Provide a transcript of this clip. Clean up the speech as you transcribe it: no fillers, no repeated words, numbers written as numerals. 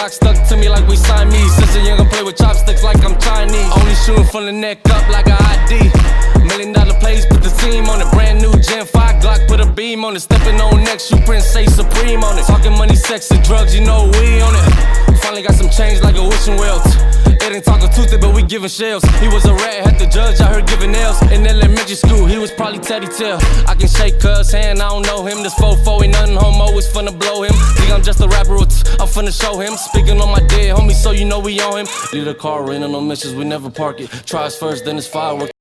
Glock stuck to me like we Siamese. Since a young, I play with chopsticks like I'm Chinese. Only shooting from the neck up like a ID. $1 million plays, put the team on it. Brand new Gen 5 Glock, put a beam on it. Stepping on next, you Prince, say Supreme on it. Talking money, sex, and drugs, you know we on it. Finally got some change like a wishing well. It ain't talking Tuesday, but we giving shells. He was a rat, had the judge, I heard giving nails. In elementary school, he was probably Teddy Tail. I can shake cuz hand, I don't know him. This 4-4 ain't nothing homo, it's finna blow him. Think I'm just a rapper, I'm finna show him. Speaking on my dead homie, so you know we on him. Leave the car in on no missions, we never park it. Tries first, then it's fireworks.